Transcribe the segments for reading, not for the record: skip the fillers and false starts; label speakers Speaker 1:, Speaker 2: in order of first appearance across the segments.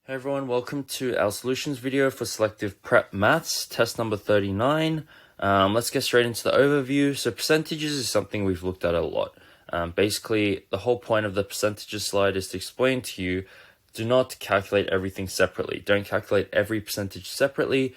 Speaker 1: Hey everyone, welcome to our solutions video for selective prep maths, test number 39. Let's get straight into the overview. So percentages is something we've looked at a lot. Basically, the whole point of the percentages slide is to explain to you, do not calculate everything separately. Don't calculate every percentage separately.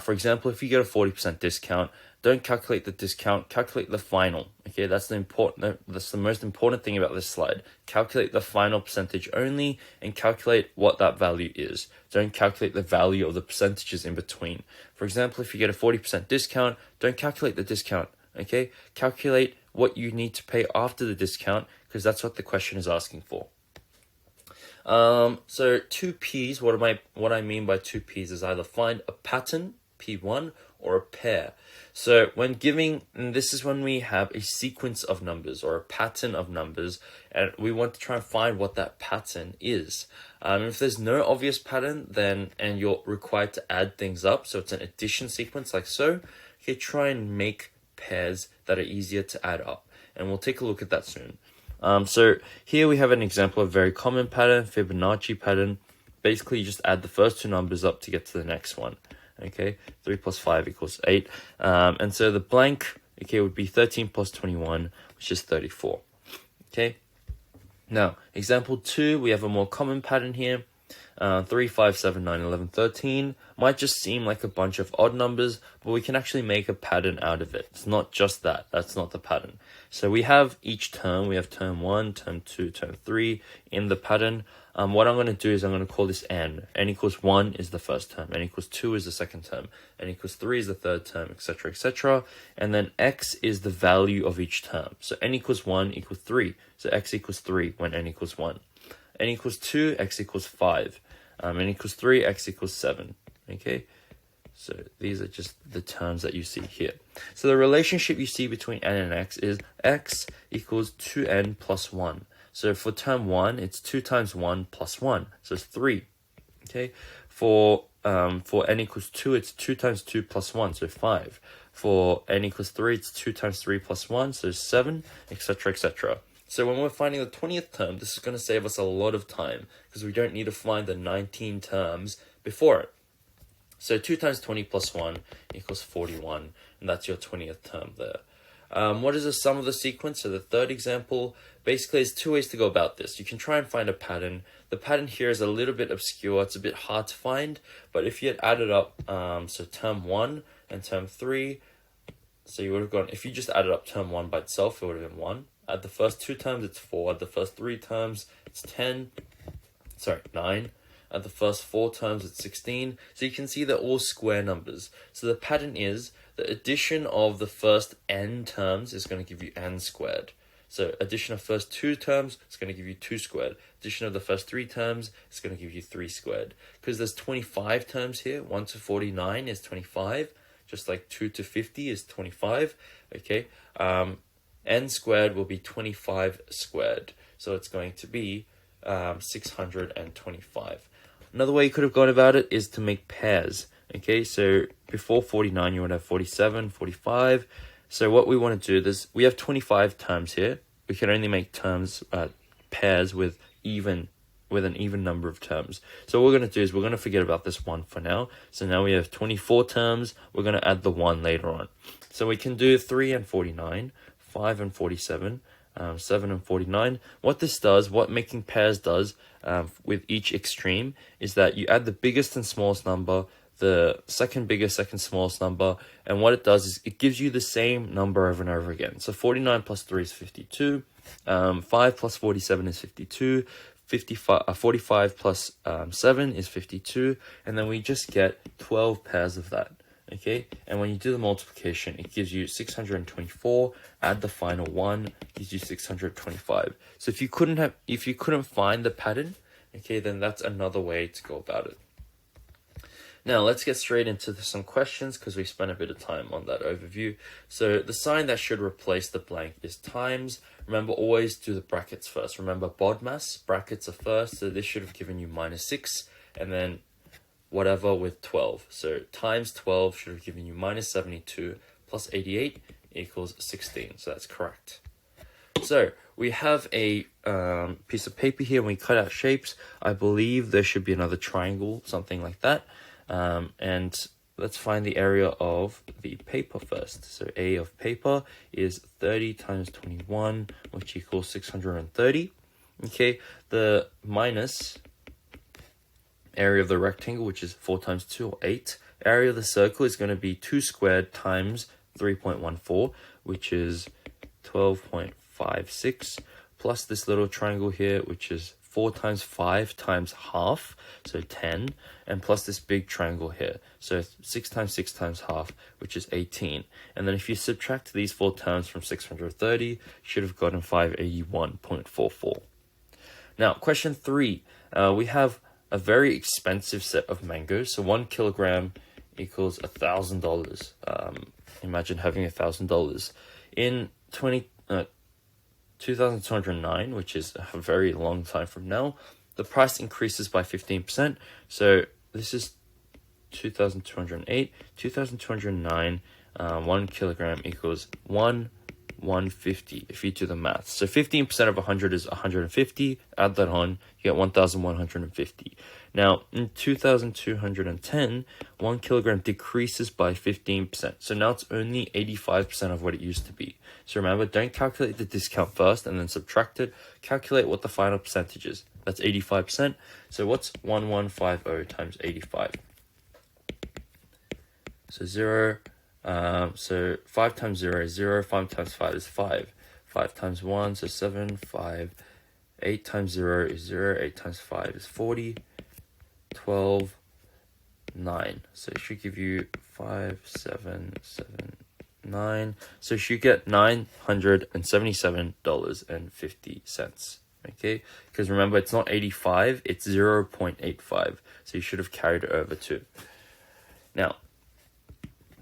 Speaker 1: For example, if you get a 40% discount, don't calculate the discount, calculate the final. Okay, that's the most important thing about this slide. Calculate the final percentage only and calculate what that value is. Don't calculate the value of the percentages in between. For example, if you get a 40% discount, don't calculate the discount. Okay, calculate what you need to pay after the discount, because that's what the question is asking for. So two P's, what I mean by two P's is either find a pattern, P1, or a pair. So when giving, and this is when we have a sequence of numbers or a pattern of numbers, and we want to try and find what that pattern is. If there's no obvious pattern, and you're required to add things up, so it's an addition sequence like so, okay, try and make pairs that are easier to add up. And we'll take a look at that soon. So here we have an example of a very common pattern, Fibonacci pattern. Basically, you just add the first two numbers up to get to the next one. Okay, 3 plus 5 equals 8. And so the blank, okay, would be 13 plus 21, which is 34. Okay, now example 2, we have a more common pattern here. 3, 5, 7, 9, 11, 13 might just seem like a bunch of odd numbers, but we can actually make a pattern out of it. It's not just that. That's not the pattern. So we have each term. We have term 1, term 2, term 3 in the pattern. What I'm going to do is I'm going to call this n. N equals 1 is the first term. N equals 2 is the second term. N equals 3 is the third term, etc., etc. And then x is the value of each term. So n equals 1 equals 3. So x equals 3 when n equals 1. N equals 2, x equals 5. N equals 3, x equals 7. Okay, so these are just the terms that you see here. So the relationship you see between n and x is x equals 2n plus 1. So for term 1, it's 2 times 1 plus 1, so it's 3. Okay, for n equals 2, it's 2 times 2 plus 1, so 5. For n equals 3, it's 2 times 3 plus 1, so 7, etc., etc. So when we're finding the 20th term, this is going to save us a lot of time, because we don't need to find the 19 terms before it. So 2 times 20 plus 1 equals 41, and that's your 20th term there. What is the sum of the sequence? So the third example, basically there's two ways to go about this. You can try and find a pattern. The pattern here is a little bit obscure. It's a bit hard to find, but if you had added up, so term 1 and term 3, so you would have gone, if you just added up term 1 by itself, it would have been 1. Add the first two terms, it's 4. Add the first three terms, it's 9. At the first 4 terms, it's 16. So you can see they're all square numbers. So the pattern is the addition of the first n terms is going to give you n squared. So addition of first 2 terms is going to give you 2 squared. Addition of the first 3 terms is going to give you 3 squared. Because there's 25 terms here. 1 to 49 is 25. Just like 2 to 50 is 25. Okay. N squared will be 25 squared. So it's going to be 625. Another way you could have gone about it is to make pairs. Okay, so before 49, you would have 47, 45. So what we want to do is, we have 25 terms here. We can only make pairs with an even number of terms. So what we're going to do is we're going to forget about this 1 for now. So now we have 24 terms. We're going to add the 1 later on. So we can do 3 and 49, 5 and 47, 7 and 49. What this does, what making pairs does with each extreme, is that you add the biggest and smallest number, the second biggest, second smallest number, and what it does is it gives you the same number over and over again. So 49 plus 3 is 52, 5 plus 47 is 52, 45 plus 7 is 52, and then we just get 12 pairs of that. Okay, and when you do the multiplication, it gives you 624. Add the final 1, gives you 625. So if you couldn't find the pattern, okay, then that's another way to go about it. Now let's get straight into some questions, because we spent a bit of time on that overview. So the sign that should replace the blank is times. Remember, always do the brackets first. Remember, BODMAS, brackets are first, so this should have given you -6, and then whatever with 12. So times 12 should have given you -72 plus 88 equals 16. So that's correct. So we have a piece of paper here, and we cut out shapes. I believe there should be another triangle, something like that. And let's find the area of the paper first. So A of paper is 30 times 21, which equals 630. Okay, the minus area of the rectangle, which is 4 times 2, or 8. Area of the circle is going to be 2 squared times 3.14, which is 12.56, plus this little triangle here, which is 4 times 5 times half, so 10, and plus this big triangle here, so 6 times 6 times half, which is 18. And then if you subtract these four terms from 630, you should have gotten 581.44. Now, question 3, we have a very expensive set of mangoes. So 1 kilogram equals $1,000. Imagine having $1,000 in 2209, which is a very long time from now. The price increases by 15%. So this is 2208, 2209. 1 kilogram equals 150 if you do the math. So 15% of 100 is 150. Add that on, you get 1,150. Now, in 2210, 1 kilogram decreases by 15%. So now it's only 85% of what it used to be. So remember, don't calculate the discount first and then subtract it. Calculate what the final percentage is. That's 85%. So what's 1150 times 85? So 0. So 5 times 0 is 0, 5 times 5 is 5, 5 times 1, so 7, 5, 8 times 0 is 0, 8 times 5 is 40, 12, 9. So it should give you 5, 7, 7, 9. So you should get $977.50. Okay, because remember, it's not 85, it's 0.85. So you should have carried it over too. Now,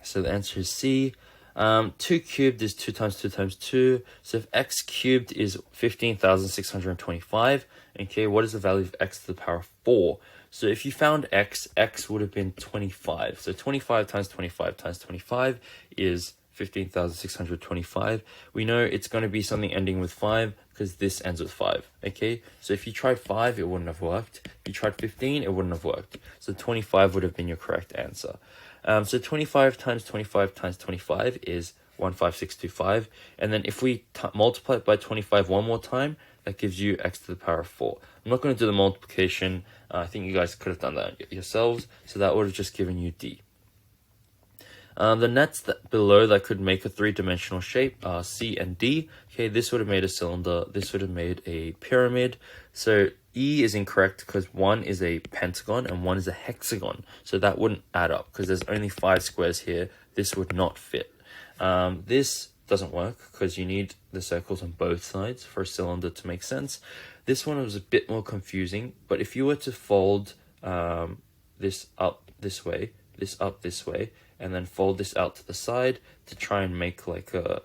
Speaker 1: so the answer is C. 2 cubed is 2 times 2 times 2. So if x cubed is 15,625, okay, what is the value of x to the power of 4? So if you found x would have been 25. So 25 times 25 times 25 is 15,625. We know it's going to be something ending with 5 because this ends with 5, okay? So if you tried 5, it wouldn't have worked. If you tried 15, it wouldn't have worked. So 25 would have been your correct answer. So 25 times 25 times 25 is 15625. And then if we multiply it by 25 one more time, that gives you x to the power of 4. I'm not going to do the multiplication. I think you guys could have done that yourselves. So that would have just given you D. The nets below that could make a three-dimensional shape are C and D. Okay, this would have made a cylinder. This would have made a pyramid. So E is incorrect because 1 is a pentagon and 1 is a hexagon. So that wouldn't add up because there's only 5 squares here. This would not fit. This doesn't work because you need the circles on both sides for a cylinder to make sense. This one was a bit more confusing, but if you were to fold this up this way, this up this way, and then fold this out to the side to try and make like a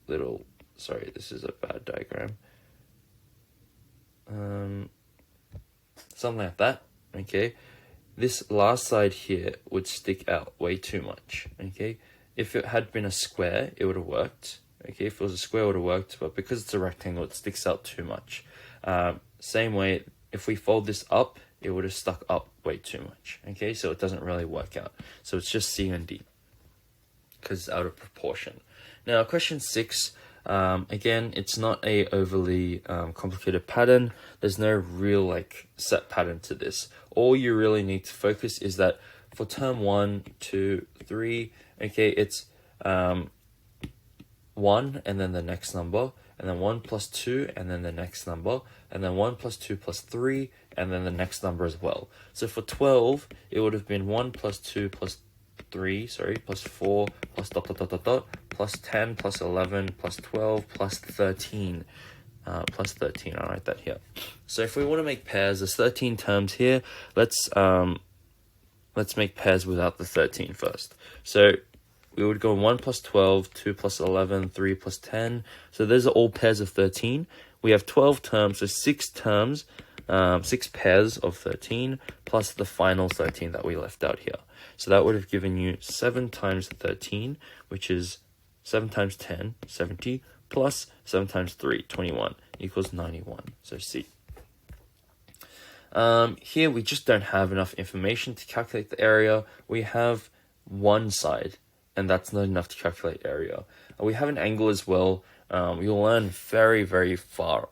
Speaker 1: little, sorry, this is a bad diagram. Something like that, okay? This last side here would stick out way too much, okay? If it had been a square, it would have worked, okay? If it was a square, it would have worked, but because it's a rectangle, it sticks out too much. Same way, if we fold this up, it would have stuck up way too much, okay? So it doesn't really work out. So it's just C and D because it's out of proportion. Now, question 6, again, it's not a overly complicated pattern. There's no real like set pattern to this. All you really need to focus is that for term 1, 2, 3, okay, it's 1 and then the next number, and then 1 plus 2 and then the next number, and then 1 plus 2 plus 3 and then the next number as well. So for 12, it would have been 1 plus 2 plus 3, plus 4 plus ... plus 10 plus 11 plus 12 plus 13. Plus 13, I'll write that here. So if we want to make pairs, there's 13 terms here. Let's make pairs without the 13 first. So we would go 1 plus 12, 2 plus 11, 3 plus 10. So those are all pairs of 13. We have 12 terms, so 6 terms, 6 pairs of 13, plus the final 13 that we left out here. So that would have given you 7 times 13, which is 7 times 10, 70, plus 7 times 3, 21, equals 91. So C. Here we just don't have enough information to calculate the area. We have one side, and that's not enough to calculate area. We have an angle as well. You'll learn very, very far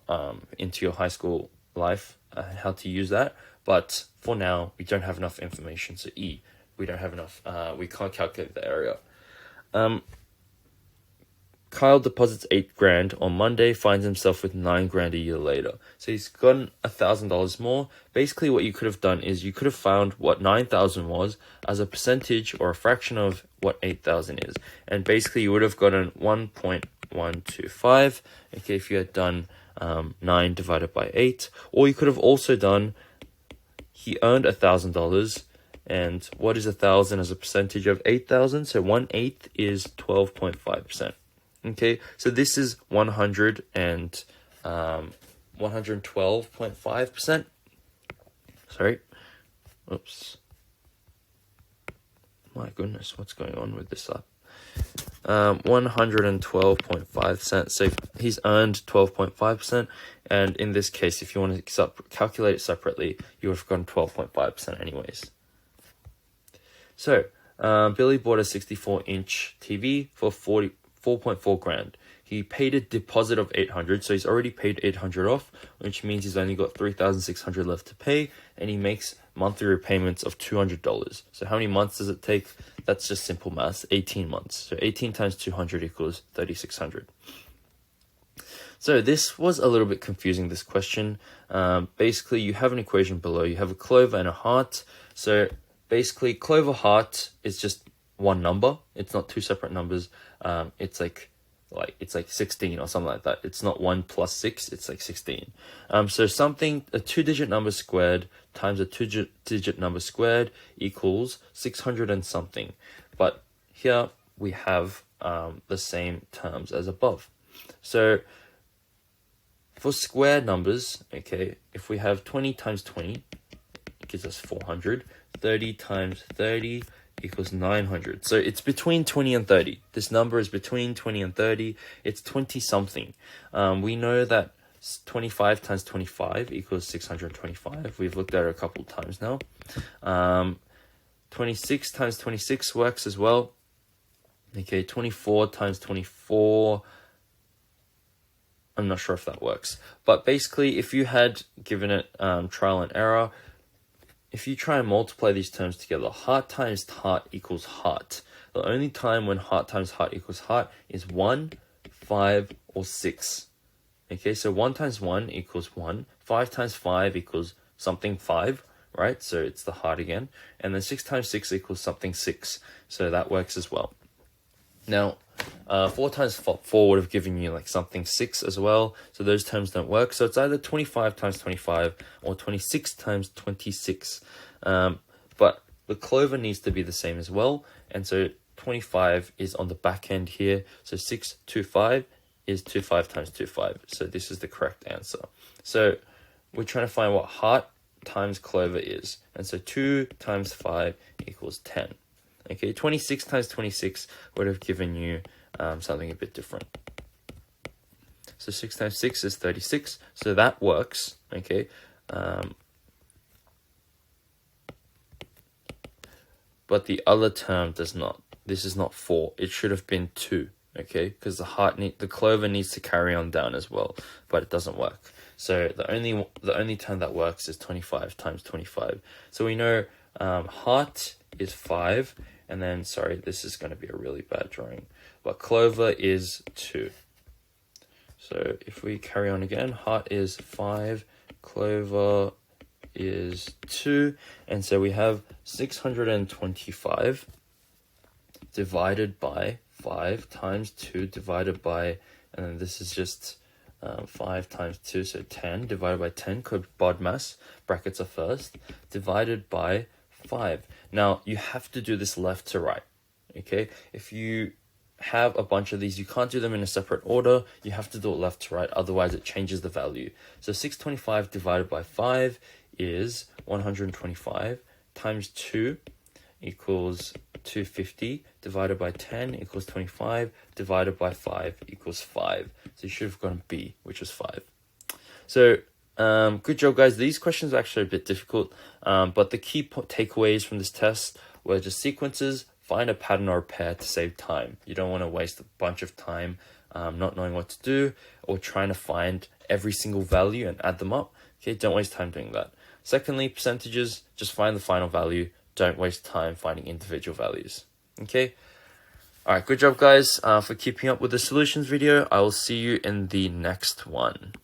Speaker 1: into your high school life how to use that. But for now, we don't have enough information. So E, we don't have enough. We can't calculate the area. Kyle deposits $8,000 on Monday, finds himself with $9,000 a year later. So he's gotten $1,000 more. Basically, what you could have done is you could have found what 9,000 was as a percentage or a fraction of what 8,000 is, and basically you would have gotten 1.125. Okay, if you had done 9 divided by 8, or you could have also done he earned $1,000. And what is 1,000 as a percentage of 8,000? So 1/8 is 12.5%. Okay, so this is 112.5%. Sorry. Oops. My goodness, what's going on with this app? 112.5%. So he's earned 12.5%. And in this case, if you want to calculate it separately, you would have gotten 12.5% anyways. So, Billy bought a 64-inch TV for 4.4 grand. He paid a deposit of 800, so he's already paid 800 off, which means he's only got 3,600 left to pay, and he makes monthly repayments of $200. So how many months does it take? That's just simple math, 18 months. So 18 times 200 equals 3,600. So this was a little bit confusing, this question. Basically, you have an equation below. You have a clover and a heart. So basically, clover heart is just one number. It's not two separate numbers. It's like 16 or something like that. It's not 1 plus 6, it's like 16. So a 2-digit number squared times a 2-digit number squared equals 600 and something. But here we have the same terms as above. So for square numbers, okay, if we have 20 times 20, it gives us 400. 30 times 30 equals 900. So it's between 20 and 30. This number is between 20 and 30. It's 20 something. We know that 25 times 25 equals 625. We've looked at it a couple of times now. 26 times 26 works as well. Okay, 24 times 24. I'm not sure if that works. But basically, if you had given it trial and error, if you try and multiply these terms together, heart times heart equals heart. The only time when heart times heart equals heart is 1, 5, or 6. Okay, so 1 times 1 equals 1. 5 times 5 equals something 5, right? So it's the heart again. And then 6 times 6 equals something 6. So that works as well. Now, 4 times 4 would have given you like something 6 as well. So those terms don't work. So it's either 25 times 25 or 26 times 26. But the clover needs to be the same as well. And so 25 is on the back end here. So 625 is 25 times 25. So this is the correct answer. So we're trying to find what heart times clover is. And so 2 times 5 equals 10. Okay, 26 times 26 would have given you something a bit different. So 6 times 6 is 36. So that works, okay. But the other term does not. This is not 4. It should have been 2, okay, because the clover needs to carry on down as well, but it doesn't work. So the only term that works is 25 times 25. So we know heart is 5. And then, sorry, this is going to be a really bad drawing. But clover is 2. So if we carry on again, heart is 5, clover is 2. And so we have 625 divided by 5 times 2 divided by, and then this is just 5 times 2, so 10 divided by 10, called BODMAS, brackets are first, divided by 5. Now, you have to do this left to right, okay? If you have a bunch of these, you can't do them in a separate order. You have to do it left to right, otherwise it changes the value. So 625 divided by 5 is 125 times 2 equals 250, divided by 10 equals 25, divided by 5 equals 5. So you should have gotten B, which was 5. So good job, guys. These questions are actually a bit difficult, but the key takeaways from this test were just sequences, find a pattern or a pair to save time. You don't want to waste a bunch of time not knowing what to do or trying to find every single value and add them up. Okay, don't waste time doing that. Secondly, percentages, just find the final value. Don't waste time finding individual values. Okay. All right, good job, guys, for keeping up with the solutions video. I will see you in the next one.